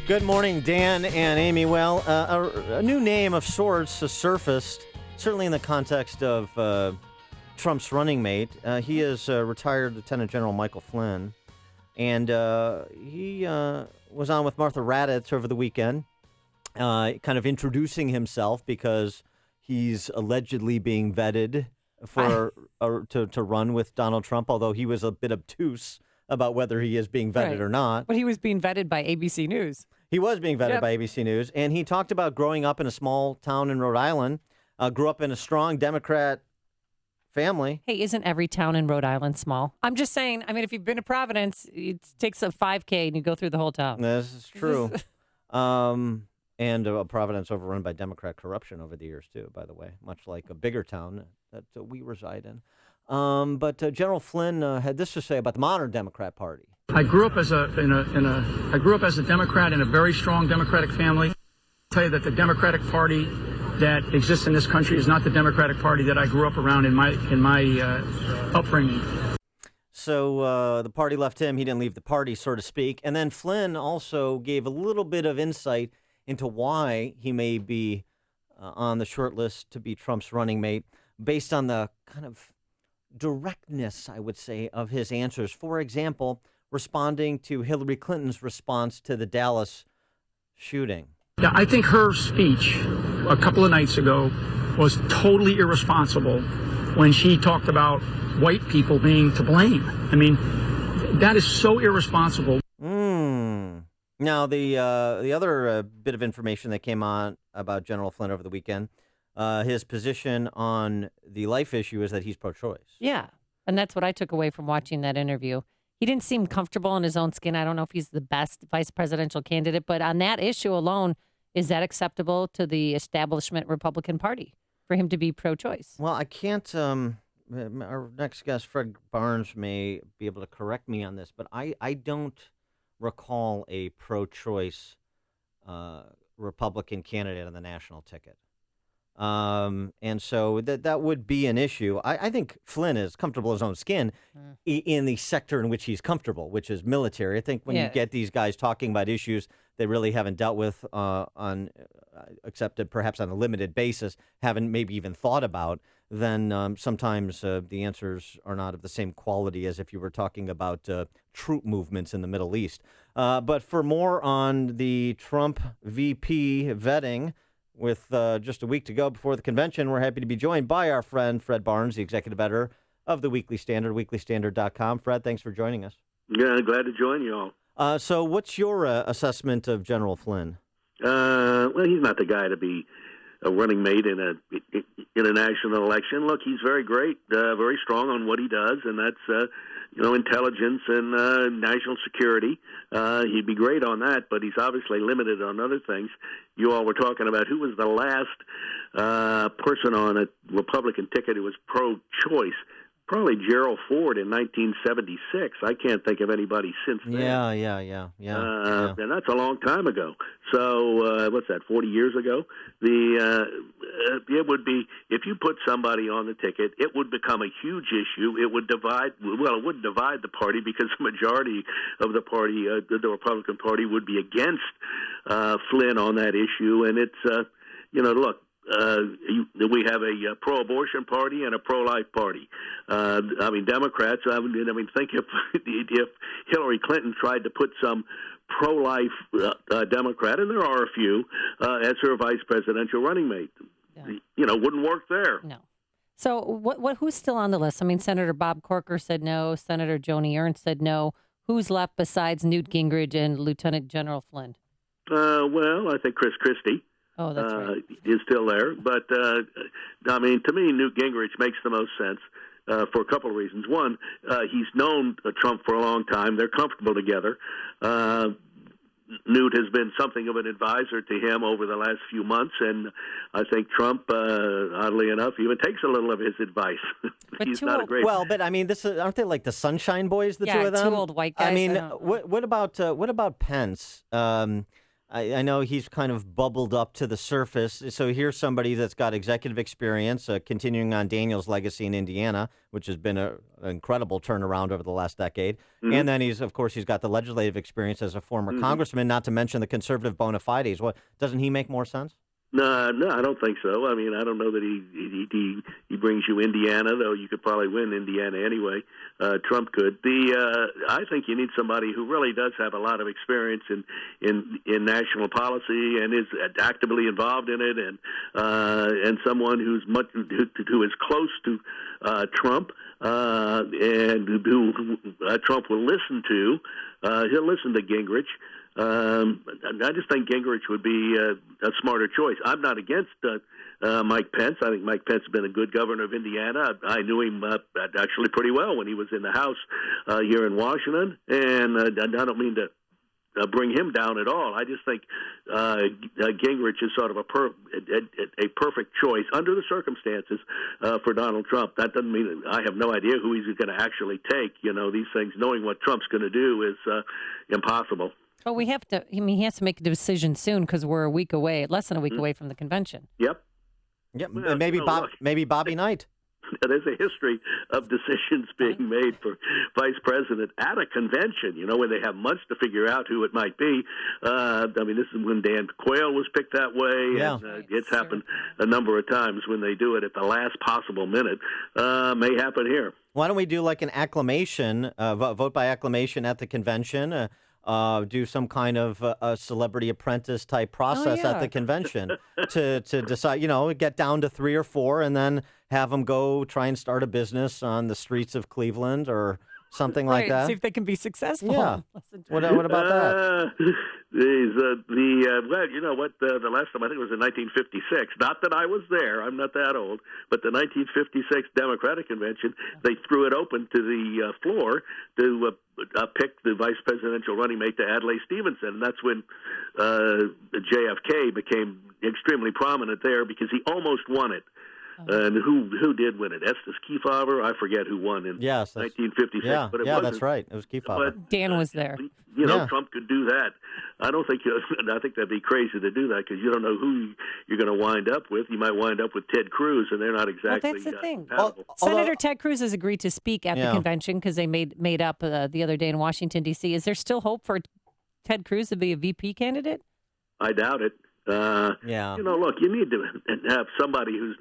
Good morning, Dan and Amy. Well, a new name of sorts has surfaced, certainly in the context of Trump's running mate. He is retired Lieutenant General Michael Flynn, and he was on with Martha Raddatz over the weekend, kind of introducing himself because he's allegedly being vetted for to run with Donald Trump, although he was a bit obtuse about whether he is being vetted or not. But he was being vetted by ABC News. He was being vetted by ABC News, and he talked about growing up in a small town in Rhode Island, grew up in a strong Democrat family. Hey, isn't every town in Rhode Island small? I'm just saying, I mean, if you've been to Providence, it takes a 5K and you go through the whole town. This is true. And Providence overrun by Democrat corruption over the years, too, by the way, much like a bigger town that we reside in. But General Flynn had this to say about the modern Democrat Party. I grew up as a Democrat in a very strong Democratic family. I'll tell you that the Democratic Party that exists in this country is not the Democratic Party that I grew up around in my upbringing. So the party left him. He didn't leave the party, so to speak. And then Flynn also gave a little bit of insight into why he may be on the short list to be Trump's running mate, based on the kind of directness, I would say, of his answers. For example, responding to Hillary Clinton's response to the Dallas shooting. Yeah, I think her speech a couple of nights ago was totally irresponsible when she talked about white people being to blame. I mean, that is so irresponsible. Now, the other bit of information that came on about General Flynn over the weekend, his position on the life issue is that he's pro-choice. Yeah, and that's what I took away from watching that interview. He didn't seem comfortable in his own skin. I don't know if he's the best vice presidential candidate, but on that issue alone, is that acceptable to the establishment Republican Party for him to be pro-choice? Well, I can't. Our next guest, Fred Barnes, may be able to correct me on this, but I don't recall a pro-choice Republican candidate on the national ticket. And so that would be an issue. I think Flynn is comfortable in his own skin in the sector in which he's comfortable, which is military. I think when you get these guys talking about issues they really haven't dealt with except perhaps on a limited basis, haven't maybe even thought about, then sometimes the answers are not of the same quality as if you were talking about troop movements in the Middle East. But for more on the Trump VP vetting, with just a week to go before the convention, we're happy to be joined by our friend Fred Barnes, the executive editor of the Weekly Standard, weeklystandard.com. Fred, thanks for joining us. Yeah, glad to join you all. So what's your assessment of General Flynn? Well, he's not the guy to be a running mate in a national election. Look, he's very great, very strong on what he does, and that's intelligence and national security. He'd be great on that, but he's obviously limited on other things. You all were talking about who was the last person on a Republican ticket who was pro-choice. Probably Gerald Ford in 1976. I can't think of anybody since then. Yeah. And that's a long time ago. So what's that? 40 years ago. It would be, if you put somebody on the ticket, it would become a huge issue. It would divide. Well, it wouldn't divide the party because the majority of the party, the Republican Party, would be against Flynn on that issue. And it's look. We have a pro-abortion party and a pro-life party. Democrats. Think if Hillary Clinton tried to put some pro-life Democrat, and there are a few, as her vice presidential running mate, wouldn't work there. No. So what? Who's still on the list? I mean, Senator Bob Corker said no. Senator Joni Ernst said no. Who's left besides Newt Gingrich and Lieutenant General Flynn? Well, I think Chris Christie. Oh, that's right. Is still there. But, to me, Newt Gingrich makes the most sense for a couple of reasons. One, he's known Trump for a long time. They're comfortable together. Newt has been something of an advisor to him over the last few months, and I think Trump, oddly enough, even takes a little of his advice. He's not a great... Well, but, aren't they like the Sunshine Boys, the two of them? two old white guys. what about Pence? I know he's kind of bubbled up to the surface. So here's somebody that's got executive experience, continuing on Daniel's legacy in Indiana, which has been an incredible turnaround over the last decade. Mm-hmm. And then he's got the legislative experience as a former congressman, not to mention the conservative bona fides. What, doesn't he make more sense? No, I don't think so. I mean, I don't know that he brings you Indiana, though you could probably win Indiana anyway. Trump could. I think you need somebody who really does have a lot of experience in national policy and is actively involved in it, and someone who is close to Trump and who Trump will listen to. He'll listen to Gingrich. I just think Gingrich would be a smarter choice. I'm not against Mike Pence. I think Mike Pence has been a good governor of Indiana. I knew him actually pretty well when he was in the House here in Washington, and I don't mean to bring him down at all. I just think Gingrich is sort of a perfect choice under the circumstances for Donald Trump. That doesn't mean I have no idea who he's going to actually take. You know, these things, knowing what Trump's going to do is impossible. But we have to, I mean, he has to make a decision soon because we're a week away, less than a week away from the convention. Yep. Yep. Well, Maybe Bobby Knight. There's a history of decisions being made for vice president at a convention, you know, when they have months to figure out who it might be. I mean, this is when Dan Quayle was picked that way, and it's happened a number of times when they do it at the last possible minute. May happen here. Why don't we do like an acclamation, vote by acclamation at the convention? Do some kind of a celebrity apprentice type process at the convention to decide, you know, get down to 3 or 4 and then have them go try and start a business on the streets of Cleveland or something like that. See if they can be successful. Yeah. What about that? Well, you know what? The last time, I think it was in 1956. Not that I was there. I'm not that old. But the 1956 Democratic Convention, they threw it open to the floor to pick the vice presidential running mate to Adlai Stevenson. And that's when JFK became extremely prominent there because he almost won it. And who did win it? Estes Kefauver? I forget who won in 1956. Yeah, but that's right. It was Kefauver. Dan was there. You know, Trump could do that. I think that'd be crazy to do that because you don't know who you're going to wind up with. You might wind up with Ted Cruz, and they're not exactly. Well, that's the thing. Senator Ted Cruz has agreed to speak at the convention because they made up the other day in Washington, D.C. Is there still hope for Ted Cruz to be a VP candidate? I doubt it. You know, look, you need to have somebody who's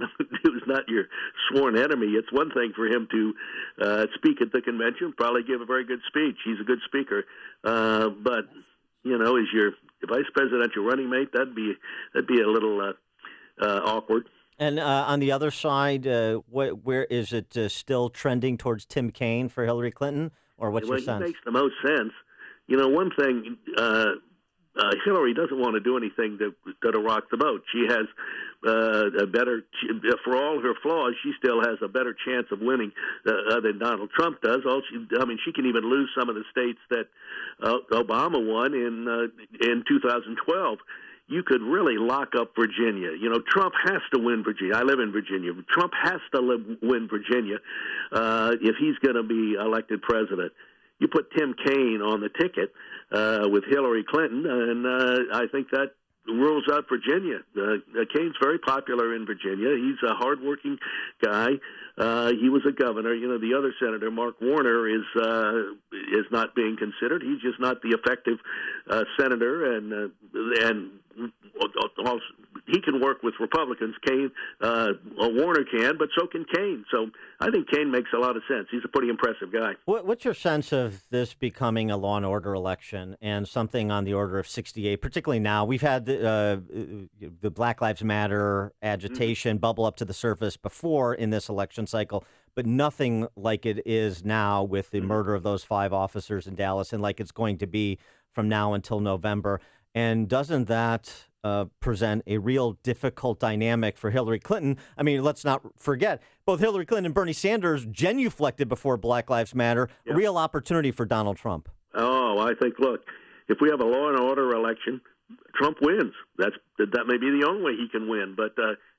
not your sworn enemy. It's one thing for him to speak at the convention, probably give a very good speech. He's a good speaker, but you know, as your vice presidential running mate, that'd be a little awkward. And on the other side, where is it still trending towards Tim Kaine for Hillary Clinton, or what's your sense? It makes the most sense. You know, one thing. Hillary doesn't want to do anything that'll rock the boat. She has a better, for all her flaws, she still has a better chance of winning than Donald Trump does. She can even lose some of the states that Obama won in 2012. You could really lock up Virginia. You know, Trump has to win Virginia. I live in Virginia. Trump has to win Virginia if he's going to be elected president. You put Tim Kaine on the ticket with Hillary Clinton, and I think that rules out Virginia. Kaine's very popular in Virginia. He's a hardworking guy. He was a governor. You know, the other senator, Mark Warner, is not being considered. He's just not the effective senator, and also, he can work with Republicans. Warner can, but so can Kaine. So I think Kaine makes a lot of sense. He's a pretty impressive guy. What's your sense of this becoming a law and order election and something on the order of 68, particularly now? We've had the Black Lives Matter agitation bubble up to the surface before in this election cycle, but nothing like it is now with the murder of those 5 officers in Dallas and like it's going to be from now until November. And doesn't that present a real difficult dynamic for Hillary Clinton? I mean, let's not forget, both Hillary Clinton and Bernie Sanders genuflected before Black Lives Matter, a real opportunity for Donald Trump. Oh, I think, look, if we have a law and order election, Trump wins. That may be the only way he can win. But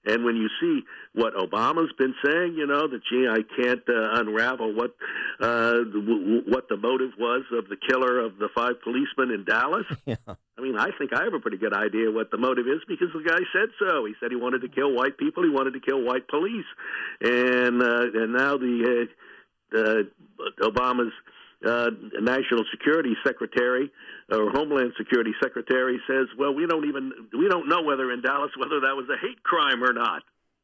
and when you see what Obama's been saying, that I can't unravel what the motive was of the killer of the 5 policemen in Dallas. Yeah. I mean, I think I have a pretty good idea what the motive is because the guy said so. He said he wanted to kill white people. He wanted to kill white police, and now Obama's National Security Secretary or Homeland Security Secretary says, well, we don't know whether in Dallas whether that was a hate crime or not.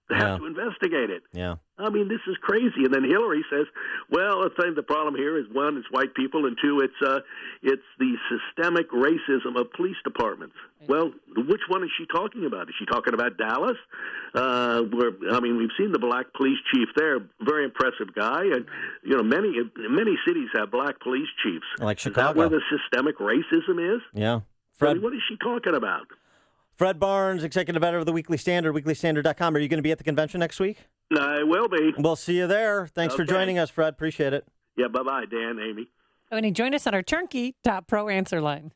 They have to investigate it. Yeah. I mean, this is crazy. And then Hillary says, well, I think the problem here is, 1, it's white people, and 2, it's the systemic racism of police departments. Well, which one is she talking about? Is she talking about Dallas? We've seen the black police chief there, very impressive guy, and many cities have black police chiefs. Like Is Chicago. that where the systemic racism is? Yeah. Fred, What is she talking about? Fred Barnes, executive editor of the Weekly Standard, weeklystandard.com. Are you going to be at the convention next week? I will be. We'll see you there. Thanks for joining us, Fred. Appreciate it. Yeah, bye-bye, Dan, Amy. And he joined us on our Turnkey Top Pro Answer Line.